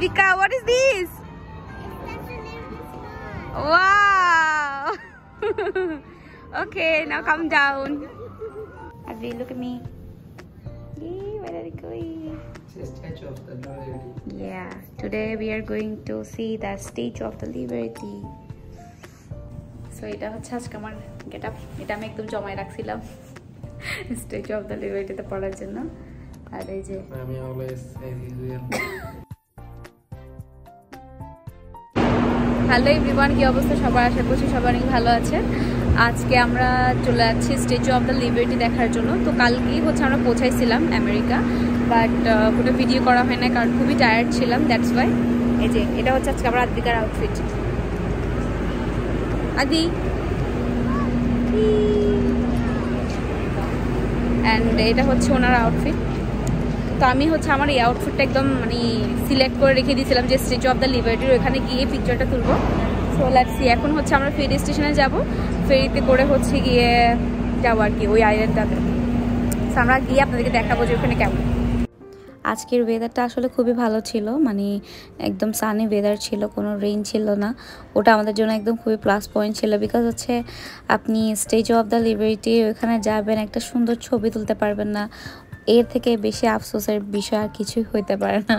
Advika, what is this? Wow. Okay, now come down. Advi, look at me. Yay, where are you going? It's a Statue of the Liberty. Yeah, today we are going to see the Statue of the Liberty. So এটা হচ্ছে আজকে আমার getup, এটা আমি একদম জমায় রাখছিলাম statue of the লিবার্টিতে পড়ার জন্য। আর এই যে আমি always as usual। Hello everyone, কি অবস্থা সবার? আশা করছি সবাই অনেক ভালো আছে। আজকে আমরা চলে যাচ্ছি স্ট্যাচু অফ দ্য লিবার্টি দেখার জন্য। তো কালকেই হচ্ছে আমরা পৌঁছাইছিলাম আমেরিকা, বাট কোনো ভিডিও করা হয় না কারণ খুবই টায়ার্ড ছিলাম, দ্যাটস ওয়াই। এই যে এটা হচ্ছে আজকে আমার আদিকার আউটফিট। আদি অ্যান্ড এটা হচ্ছে ওনার আউটফিট। তো আমি হচ্ছে আমার এই আউটফিটটা একদম মানে সিলেক্ট করে রেখে দিয়েছিলাম যে স্ট্যাচু অফ দ্য লিবার্টির ওখানে গিয়ে পিকচারটা তুলবো। So let's see. এখন হচ্ছে আমরা ফেরি স্টেশনে যাব, ফেরিতে করে হচ্ছে গিয়ে যাবো আর কি ওই আইল্যান্ডটাতে। সো আমরা গিয়ে আপনাদেরকে দেখাবো যে ওখানে কেমন। আজকের ওয়েদারটা আসলে খুবই ভালো ছিল, মানে একদম সানি ওয়েদার ছিল, কোনো রেইন ছিল না। ওটা আমাদের জন্য একদম খুবই প্লাস পয়েন্ট ছিল, বিকজ হচ্ছে আপনি স্ট্যাচু অফ দ্য লিবার্টি ওইখানে যাবেন, একটা সুন্দর ছবি তুলতে পারবেন না। এর থেকে বেশি আফসোসের বিষয় আর কিছুই হইতে পারে না।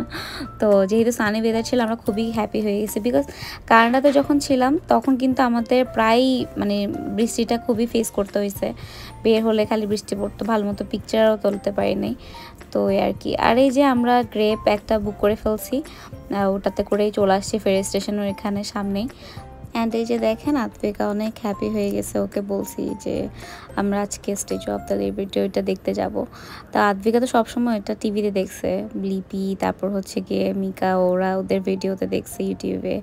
তো যেহেতু সানি ওয়েদার ছিল আমরা খুবই হ্যাপি হয়ে গেছি, বিকজ কানাডাতে যখন ছিলাম তখন কিন্তু আমাদের প্রায় মানে বৃষ্টিটা খুবই ফেস করতে হয়েছে। বের হলে খালি বৃষ্টি পড়তো, ভালো মতো পিকচারও তুলতে পারি নাই। তো আর কি। আর এই যে আমরা গ্রেপ একটা বুক করে ফেলছি, ওটাতে করেই চলে আসছি ফেরি স্টেশনের এখানে সামনেই। অ্যান্ড এই যে দেখেন আদ্বিকা অনেক হ্যাপি হয়ে গেছে, ওকে বলছি যে আমরা আজকে স্ট্যাচু অফ দ্য লিবার্টি ওইটা দেখতে যাব। তা আদ্বিকা তো সবসময় এটা টিভিতে দেখছে, লিপি তারপর হচ্ছে গিয়ে মিকা ওরা ওদের ভিডিওতে দেখছে ইউটিউবে,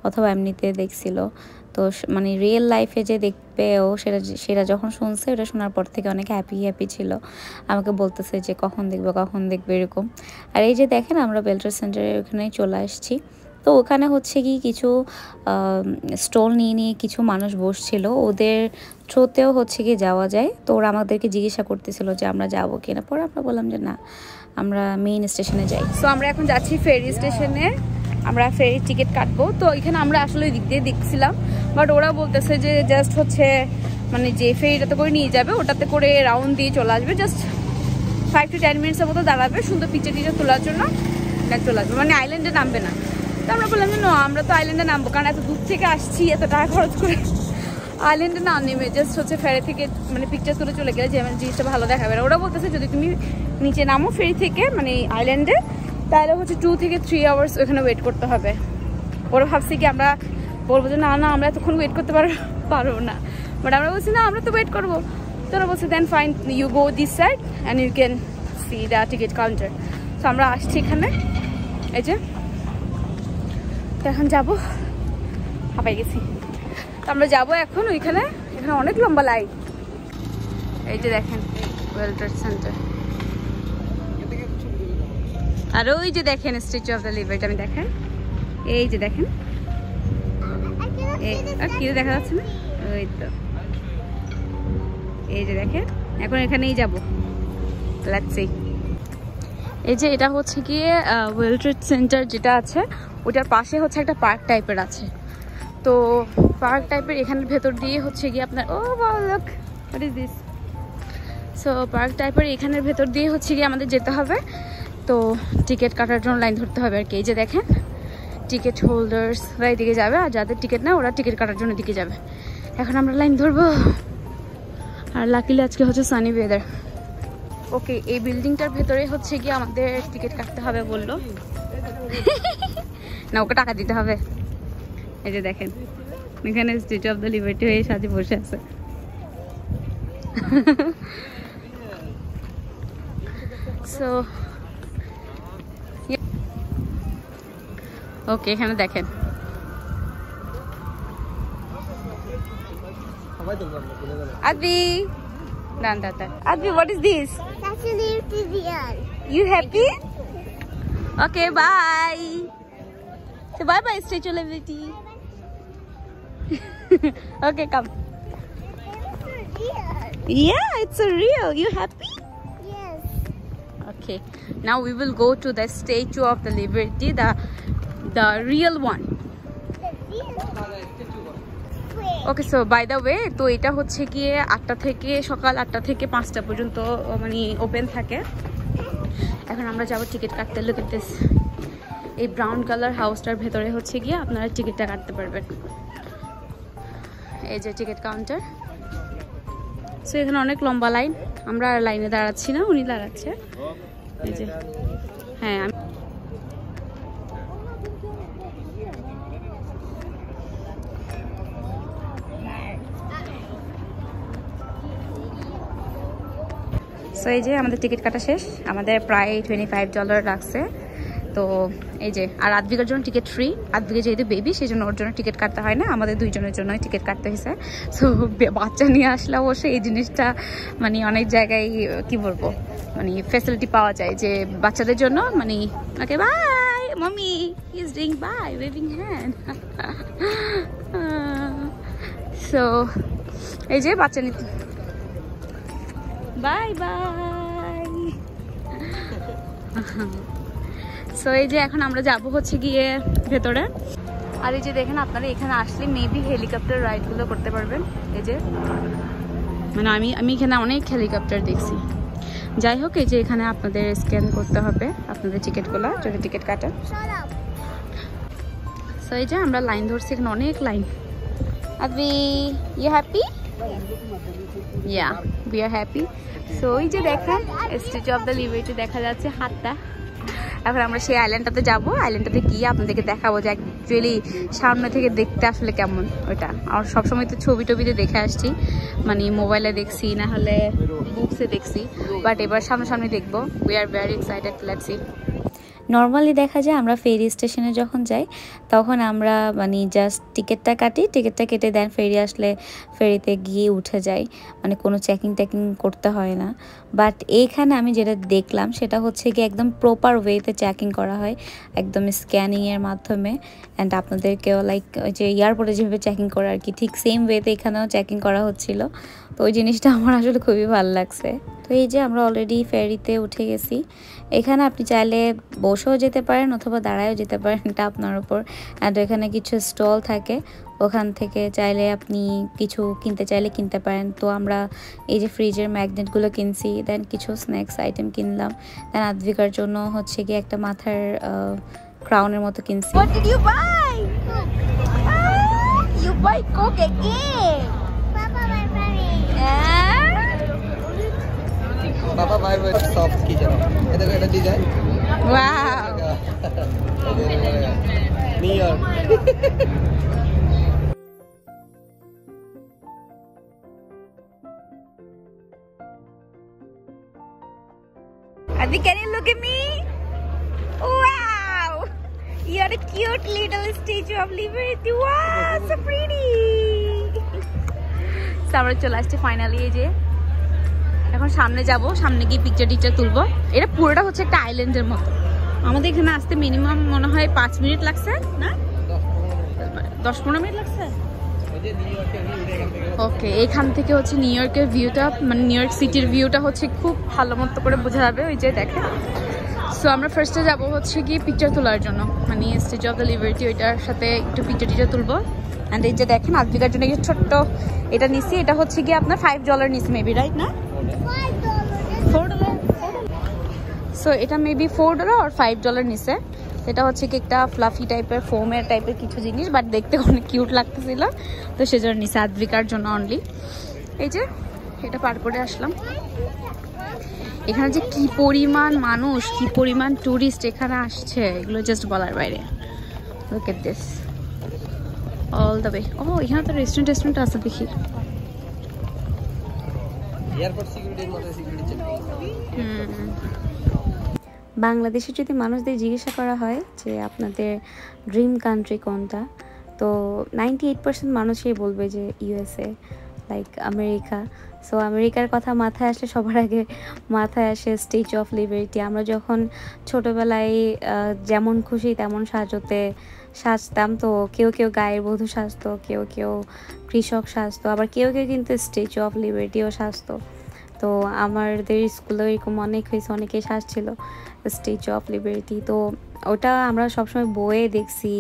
অথবা এমনিতে দেখছিল। তো মানে রিয়েল লাইফে যে দেখবে ও সেটা যখন শুনছে, ওটা শোনার পর থেকে অনেক হ্যাপি ছিল। আমাকে বলতেছে যে কখন দেখবে এরকম। আর এই যে দেখেন আমরা বেলট্রেড সেন্টারের ওখানেই চলে আসছি। তো ওখানে হচ্ছে কি কিছু স্টল নিয়ে কিছু মানুষ বসছিল, ওদের থ্রুতেও হচ্ছে কি যাওয়া যায়। তো ওরা আমাদেরকে জিজ্ঞাসা করতেছিল যে আমরা যাবো কিনা, পরে আমরা বললাম যে না, আমরা মেইন স্টেশনে যাই। সো আমরা এখন যাচ্ছি ফেরি স্টেশনে, আমরা ফেরির টিকিট কাটবো। তো এখানে আমরা আসলে ওই দিক দিয়ে দেখছিলাম, বাট ওরা বলতেছে যে জাস্ট হচ্ছে মানে যে ফেরিটাতে করে নিয়ে যাবে ওটাতে করে রাউন্ড দিয়ে চলে আসবে, জাস্ট 5 to 10 মিনিটসের মতো দাঁড়াবে, সুন্দর পিকচার তোলার জন্য চলে আসবে, মানে আইল্যান্ডে নামবে না। তো আমরা বললাম যে না, আমরা তো আইল্যান্ডে নামবো, কারণ এত দূর থেকে আসছি, এত টাকা খরচ করে আইল্যান্ডে না নেমে জাস্ট হচ্ছে ফেরি থেকে মানে পিকচার তুলে চলে গেলে যে জিনিসটা ভালো দেখাবে না। ওরা বলতেছে যদি তুমি নিচে নামো ফেরি থেকে মানে আইল্যান্ডে, তাহলে হচ্ছে 2 থেকে 3 আওয়ার্স ওখানে ওয়েট করতে হবে। ওরা ভাবছি কি আমরা বলবো যে না আমরা এতক্ষণ ওয়েট করতে পারবো না, বাট আমরা বলছি না আমরা তো ওয়েট করবো। তো ওরা বলছে then fine, you go this side and you can see the ticket counter. তো আমরা আসছি এখানে, এই যে এখন যাবো, হাঁপাই গেছি। তো আমরা যাবো এখন ওইখানে, এখানে অনেক লম্বা লাইন। এই যে দেখেন ওয়ার্ল্ড ট্রেড সেন্টার, আর ওই যে দেখেন স্ট্যাচু অফ দ্য লিবার্টি। আমি দেখেন এই যে দেখেন, আর কি দেখা যাচ্ছে না, ওই তো এই যে দেখেন। এখন এখানেই যাবো, লেটস সি। এই যে এটা হচ্ছে গিয়ে ওয়ার্ল্ড ট্রেড সেন্টার যেটা আছে, ওটার পাশে হচ্ছে একটা পার্ক টাইপের আছে। তো পার্ক টাইপের এখানের ভেতর দিয়ে হচ্ছে গিয়ে আপনার look what is this. So park টাইপের এখানের ভেতর দিয়ে হচ্ছে গিয়ে আমাদের যেতে হবে। তো টিকিট কাটার জন্য লাইন ধরতে হবে আর কি। এই যে দেখেন টিকিট হোল্ডার্স এদিকে যাবে, আর যাদের টিকিট না ওরা টিকিট কাটার জন্য দিকে যাবে। এখন আমরা লাইন ধরবো, আর লাকিলি আজকে হচ্ছে সানি ওয়েদার। ওকে, এই বিল্ডিংটার ভেতরে হচ্ছে গিয়ে আমাদের টিকিট কাটতে হবে বললো না, ওকে টাকা দিতে হবে। এই যে দেখেন এখানে স্ট্যাচু অফ দ্য লিবার্টি হয়ে সাথে বসে আছে। সো ওকে, এখানে দেখেন Advi, Advi, what is this? That's a little real. You happy? Okay, bye. So bye bye, Statue of Liberty. Okay, come. Yeah, it's a real. You happy? Yes. Okay. Now we will go to the Statue of the Liberty, the the real one. Okay, so by the way, তো এটা হচ্ছে গিয়ে 8টা থেকে সকাল 8টা থেকে 5টা পর্যন্ত মানে ওপেন থাকে। এখন আমরা যাবো টিকিট কাটতে। লুক এট দিস, এই ব্রাউন কালার হাউসটার ভেতরে হচ্ছে গিয়ে আপনারা টিকিটটা কাটতে পারবেন। এই যে টিকিট কাউন্টার। সো এখানে অনেক লম্বা লাইন, আমরা আর লাইনে দাঁড়াচ্ছি না, উনি দাঁড়াচ্ছে। এই যে হ্যাঁ, আমি সো এই যে আমাদের টিকিট কাটা শেষ, আমাদের প্রায় $25 লাগছে। তো এই যে, আর আদ্বিকার জন্য টিকিট ফ্রি। আদ্বিকা যেহেতু বেবি, সেই জন্য ওর জন্য টিকিট কাটতে হয় না, আমাদের দুইজনের জন্যই টিকিট কাটতে হয়েছে। সো বাচ্চা নিয়ে আসলে অবশ্যই এই জিনিসটা মানে অনেক জায়গায় কি বলবো মানে ফ্যাসিলিটি পাওয়া যায় যে বাচ্চাদের জন্য মানে okay bye mummy is doing bye waving hand. So এই যে বাচ্চা নিতে বাই বাই। সো এই যে এখন আমরা যাব হচ্ছে গিয়ে ভেতরে। আর এই যে দেখেন, আপনারা এখানে আসলে মেবি হেলিকপ্টার রাইডগুলো করতে পারবেন। এই যে মানে আমি এখানে অনেক হেলিকপ্টার দেখছি। যাই হোক, এই যে এখানে আপনাদের স্ক্যান করতে হবে আপনাদের টিকিটগুলো যদি টিকিট কাটেন। সো এই যে আমরা লাইন ধরছি, এখানে অনেক line. Are you happy? Yeah, we are happy. So এই যে দেখেন স্ট্যাচু অফ দ্য লিবার্টি দেখা যাচ্ছে হাতটা। এখন আমরা সেই আইল্যান্ডটাতে যাবো, আইল্যান্ডটাতে গিয়ে আপনাদেরকে দেখাবো যে অ্যাকচুয়ালি সামনে থেকে দেখতে আসলে কেমন ওইটা। আর সবসময় তো ছবি টবিতে দেখে আসছি, মানে মোবাইলে দেখছি না হলে বুকসে দেখছি, বাট এবার সামনাসামনি দেখবো। We are very excited, let's see. Normally দেখা যায় আমরা ফেরি স্টেশনে যখন যাই তখন আমরা মানে জাস্ট টিকিটটা কাটি, টিকিটটা কেটে দেন ফেরি আসলে ফেরিতে গিয়ে উঠে যাই, মানে কোনো চেকিং করতে হয় না। বাট এইখানে আমি যেটা দেখলাম সেটা হচ্ছে কি একদম প্রপার ওয়েতে চেকিং করা হয়, একদম স্ক্যানিংয়ের মাধ্যমে। অ্যান্ড আপনাদেরকেও লাইক ওই যে এয়ারপোর্টে যেভাবে চেকিং করে আর কি, ঠিক সেম ওয়েতে এখানেও চেকিং করা হচ্ছিল। তো ওই জিনিসটা আমার আসলে খুবই ভালো লাগছে। তো এই যে আমরা অলরেডি ফেরিতে উঠে গেছি। এখানে আপনি চাইলে বসেও যেতে পারেন অথবা দাঁড়ায়ও যেতে পারেন, এটা আপনার উপর। অ্যান্ড এখানে কিছু স্টল থাকে, ওখান থেকে চাইলে আপনি কিছু কিনতে চাইলে কিনতে পারেন। তো আমরা এই যে ফ্রিজের ম্যাগনেটগুলো কিনছি, দেন কিছু স্ন্যাক্স আইটেম কিনলাম, দেন আদ্বিকার জন্য হচ্ছে গিয়ে একটা মাথার ক্রাউনের মতো কিনছি। What did you buy? You buy Coke again? Papa, my buddy. पापा भाई वो सॉफ्ट की जरा इधर का design Wow. Near Adi, can you look at me? Wow. You're a cute little Statue of Liberty. Wow, so pretty. So আমরা চলে আসছি ফাইনালি। এই যে এখন সামনে যাব, সামনে গিয়ে পিকচার টিকচার তুলবো। এটা পুরোটা হচ্ছে একটা আইল্যান্ডের মতো। আমাদের এখানে আসতে মিনিমাম মনে হয় 5 মিনিট লাগছে, না 10-15 মিনিট লাগছে। ওকে, এখান থেকে হচ্ছে নিউ ইয়র্কের ভিউটা, মানে নিউ ইয়র্ক সিটির ভিউটা হচ্ছে খুব ভালো মতো করে বোঝা যাবে। ওই যে দেখেন। সো আমরা ফার্স্টে যাব হচ্ছে গিয়ে পিকচার তোলার জন্য, মানে স্ট্যাচু অফ দ্য লিবার্টি, ওইটার সাথে একটু পিকচার টিকচার তুলবো। অ্যান্ড এই যে দেখেন আদ্বিকার জন্য এই ছোট্ট এটা নিছি, এটা হচ্ছে গিয়ে আপনার $5 নিছি মেবি, রাইট না? $4। সো এটা মেবি $4 আর $5 নিছে। এটা হচ্ছে কি একটা ফ্লাফি টাইপের ফোমের টাইপের কিছু জিনিস, বাট দেখতে অনেক কিউট লাগতেছিল, তো সেজন্য নিছে আদ্বিকার জন্য অনলি। এই যে এটা পার করে আসলাম। এখানে যে কি পরিমাণ মানুষ, কি পরিমাণ টুরিস্ট এখানে আসছে, এগুলো জাস্ট বলার বাইরে। Look at this all the way. ও এখানে তো রেস্টুরেন্ট আছে দেখি। এয়ারপোর্ট সিকিউরিটির মতো সিকিউরিটি চেক। বাংলাদেশে যদি মানুষদের জিজ্ঞাসা করা হয় যে আপনাদের ড্রিম কান্ট্রি কোনটা, তো 98% মানুষই বলবে যে ইউএসএ, লাইক আমেরিকা। সো আমেরিকার কথা মাথায় আসলে সবার আগে মাথায় আসে স্ট্যাচু অফ লিবার্টি। আমরা যখন ছোটোবেলায় যেমন খুশি তেমন সাজতাম, তো কেউ কেউ গায়ের বধূ সাজতো, কেউ কেউ কৃষক সাজতো, আবার কেউ কেউ কিন্তু স্ট্যাচু অফ লিবার্টিও সাজতো। তো আমাদের স্কুলেও এরকম অনেক হয়েছে, অনেকেই সাজছিল স্ট্যাচু অফ লিবার্টি। তো ওটা আমরা সবসময় বইয়ে দেখছি,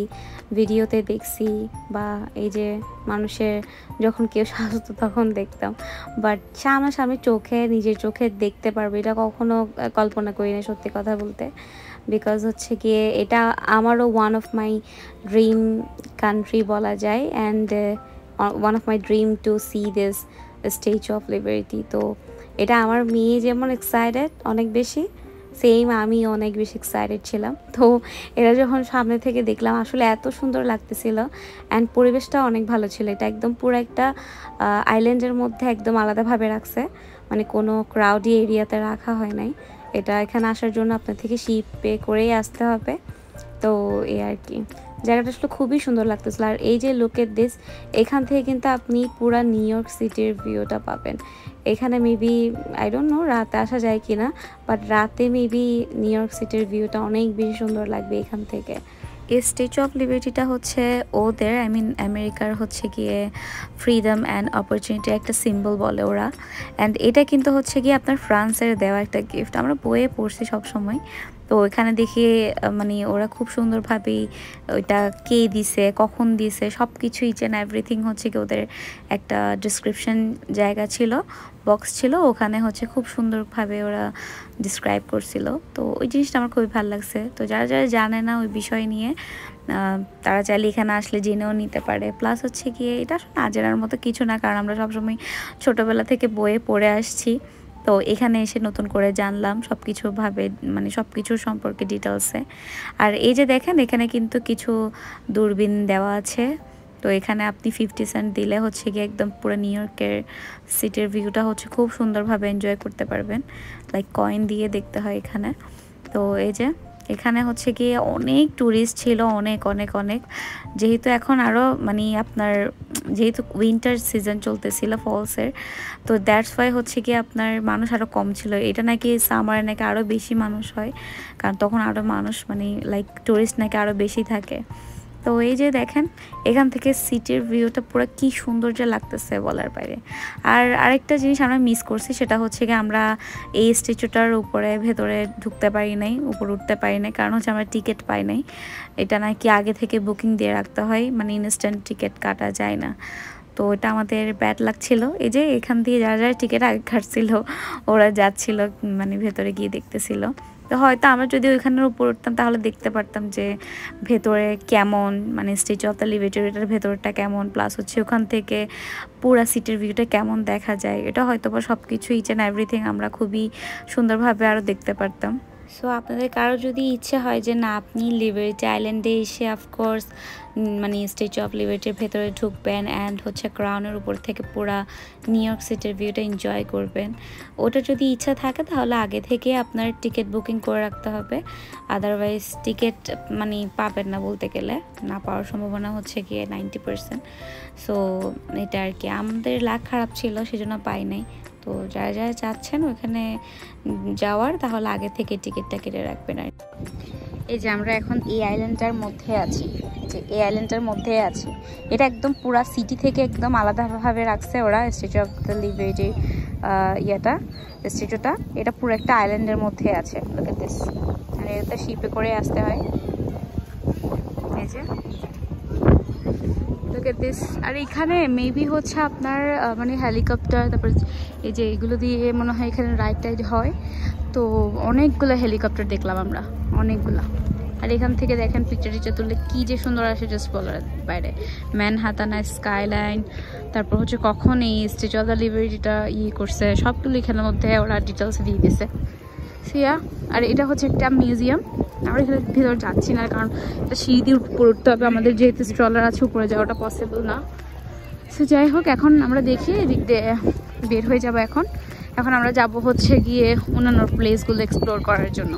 ভিডিওতে দেখছি, বা এই যে মানুষের যখন কেউ সাজতো তখন দেখতাম, বাট সামনাসামনি চোখে নিজের চোখে দেখতে পারবো এটা কখনো কল্পনা করি না সত্যি কথা বলতে। বিকজ হচ্ছে গিয়ে এটা আমারও one of my dream country বলা যায়, and one of my dream to see this Statue of Liberty. তো এটা আমার মেয়ে যেমন এক্সাইটেড অনেক বেশি, সেম আমি অনেক বেশি এক্সাইটেড ছিলাম। তো এরা যখন সামনে থেকে দেখলাম আসলে এত সুন্দর লাগতেছিল, অ্যান্ড পরিবেশটা অনেক ভালো ছিল। এটা একদম পুরো একটা আইল্যান্ডের মধ্যে একদম আলাদাভাবে রাখছে, মানে কোনো ক্রাউডি এরিয়াতে রাখা হয় নাই। এটা এখানে আসার জন্য আপনার থেকে শিপ পে করেই আসতে হবে। তো এই আর কি, জায়গাটা আসলে খুবই সুন্দর লাগতেছিল। আর এই যে লুক এট দিস, এখান থেকে কিন্তু আপনি পুরা নিউ ইয়র্ক সিটির ভিউটা পাবেন। এখানে মেবি আই ডোন্ট নো রাতে আসা যায় কি না, বাট রাতে মেবি নিউ ইয়র্ক সিটির ভিউটা অনেক বেশি সুন্দর লাগবে এখান থেকে। এই স্ট্যাচু অফ লিবার্টিটা হচ্ছে ওদের আমেরিকার হচ্ছে গিয়ে ফ্রিডম অ্যান্ড অপরচুনিটি একটা সিম্বল বলে ওরা। অ্যান্ড এটা কিন্তু হচ্ছে গিয়ে আপনার ফ্রান্সের দেওয়া একটা গিফট, আমরা বইয়ে পড়ছি সবসময়। তো এখানে দেখে মানে ওরা খুব সুন্দরভাবেই ওইটা কে দিছে, কখন দিছে, সব কিছু ইচ অ্যান্ড এভরিথিং হচ্ছে কি ওদের একটা ডিসক্রিপশন জায়গা ছিল, বক্স ছিল, ওখানে হচ্ছে খুব সুন্দরভাবে ওরা ডিসক্রাইব করছিল। তো ওই জিনিসটা আমার খুবই ভালো লাগছে। তো যারা যারা জানে না ওই বিষয় নিয়ে তারা চাইলে এখানে আসলে জেনেও নিতে পারে। প্লাস হচ্ছে গিয়ে এটা আসলে না জানার মতো কিছু না, কারণ আমরা সবসময় ছোটোবেলা থেকে বইয়ে পড়ে আসছি। তো এখানে এসে নতুন করে জানলাম সব কিছুভাবে, মানে সব কিছুর সম্পর্কে ডিটেলসে। আর এই যে দেখেন এখানে কিন্তু কিছু দূরবীন দেওয়া আছে। তো এখানে আপনি 50 সেন্ট দিলে হচ্ছে গিয়ে একদম পুরো নিউ ইয়র্কের সিটির ভিউটা হচ্ছে খুব সুন্দরভাবে এনজয় করতে পারবেন। লাইক কয়েন দিয়ে দেখতে হয় এখানে। তো এই যে এখানে হচ্ছে গিয়ে অনেক ট্যুরিস্ট ছিল, অনেক অনেক অনেক, যেহেতু এখন আরও মানে আপনার যেহেতু উইন্টার সিজন চলতেছিল ফলসের, তো দ্যাটস ওয়াই হচ্ছে গিয়ে আপনার মানুষ আরও কম ছিল। এটা নাকি সামারে নাকি আরও বেশি মানুষ হয়, কারণ তখন আরও মানুষ মানে লাইক ট্যুরিস্ট নাকি আরও বেশি থাকে। তো এই যে দেখেন এখান থেকে সিটির ভিউটা পুরো কি সৌন্দর্য লাগতেছে বলার বাইরে। আর আরেকটা জিনিস আমরা মিস করছি, সেটা হচ্ছে কি আমরা এই স্ট্যাচুটার উপরে ভেতরে ঢুকতে পারি নাই, উপরে উঠতে পারি নাই, কারণ হচ্ছে আমরা টিকিট পাই নাই। এটা নাকি আগে থেকে বুকিং দিয়ে রাখতে হয়, মানে ইনস্ট্যান্ট টিকিট কাটা যায় না। তো এটা আমাদের ব্যাড লাগছিল। এই যে এখান দিয়ে যারা যারা টিকিট আগে কাটছিল ওরা যাচ্ছিল মানে ভেতরে গিয়ে দেখতেছিল। তো হয়তো আমরা যদি ওইখানের উপর উঠতাম তাহলে দেখতে পারতাম যে ভেতরে কেমন, মানে স্ট্যাচু অফ দ্য লিবার্টির ভেতরটা কেমন, প্লাস হচ্ছে ওখান থেকে পুরা সিটির ভিউটা কেমন দেখা যায়। এটা হয়তো বা সব কিছু ইচ অ্যান্ড এভরিথিং আমরা খুবই সুন্দরভাবে আরও দেখতে পারতাম। সো আপনাদের কারো যদি ইচ্ছে হয় যে না আপনি লিবার্টি আইল্যান্ডে এসে অফকোর্স মানে স্ট্যাচু অফ লিবার্টির ভেতরে ঢুকবেন অ্যান্ড হচ্ছে ক্রাউনের উপর থেকে পুরা নিউ ইয়র্ক সিটির ভিউটা এনজয় করবেন, ওটা যদি ইচ্ছা থাকে তাহলে আগে থেকে আপনার টিকিট বুকিং করে রাখতে হবে। আদারওয়াইজ টিকিট মানে পাবেন না, বলতে গেলে না পাওয়ার সম্ভাবনা হচ্ছে গিয়ে 90%। সো এটা আর কি আমাদের লাক খারাপ ছিল, সেজন্য পাই নাই। তো যারা যারা চাচ্ছেন ওখানে যাওয়ার তাহলে আগে থেকে টিকিটটা কেটে রাখবেন। আর এই যে আমরা এখন এই আইল্যান্ডটার মধ্যে আছি, যে এই আইল্যান্ডটার মধ্যে আছি, এটা একদম পুরা সিটি থেকে একদম আলাদাভাবে রাখছে ওরা স্ট্যাচু অফ দ্য লিবার্টি স্ট্যাচুটা। এটা পুরো একটা আইল্যান্ডের মধ্যে আছে। Look at this. আর এটা শিপে করে আসতে হয়। এই যে লুক এট দিস। আর এখানে মেবি হচ্ছে আপনার মানে হেলিকপ্টার, তারপর এই যে এগুলো দিয়ে মনে হয় এখানে রাইড টাইড হয়। তো অনেকগুলো হেলিকপ্টার দেখলাম আমরা, অনেকগুলো। আর এখান থেকে দেখেন পিকচার টিচার তুললে কি যে সুন্দর আসে জাস্ট বলার বাইরে। ম্যানহাটান স্কাইলাইন, তারপর হচ্ছে কখন এই স্ট্যাচু অফ দ্য লিবার্টিটা করছে সবগুলো এখানের মধ্যে ওরা ডিটেলস দিয়ে দিছে। সিয়া আর এটা হচ্ছে একটা মিউজিয়াম। আমরা এখানে ভিতর যাচ্ছি না, কারণ এটা সিঁড়ি দিয়ে উপরে উঠতে হবে আমাদের, যেহেতু স্ট্রলার আছে উপরে যাওয়াটা পসিবল না। সো যাই হোক, এখন আমরা দেখি এদিক দিয়ে বের হয়ে যাবো। এখন আমরা যাব হচ্ছে গিয়ে অন্যান্য প্লেসগুলো এক্সপ্লোর করার জন্য।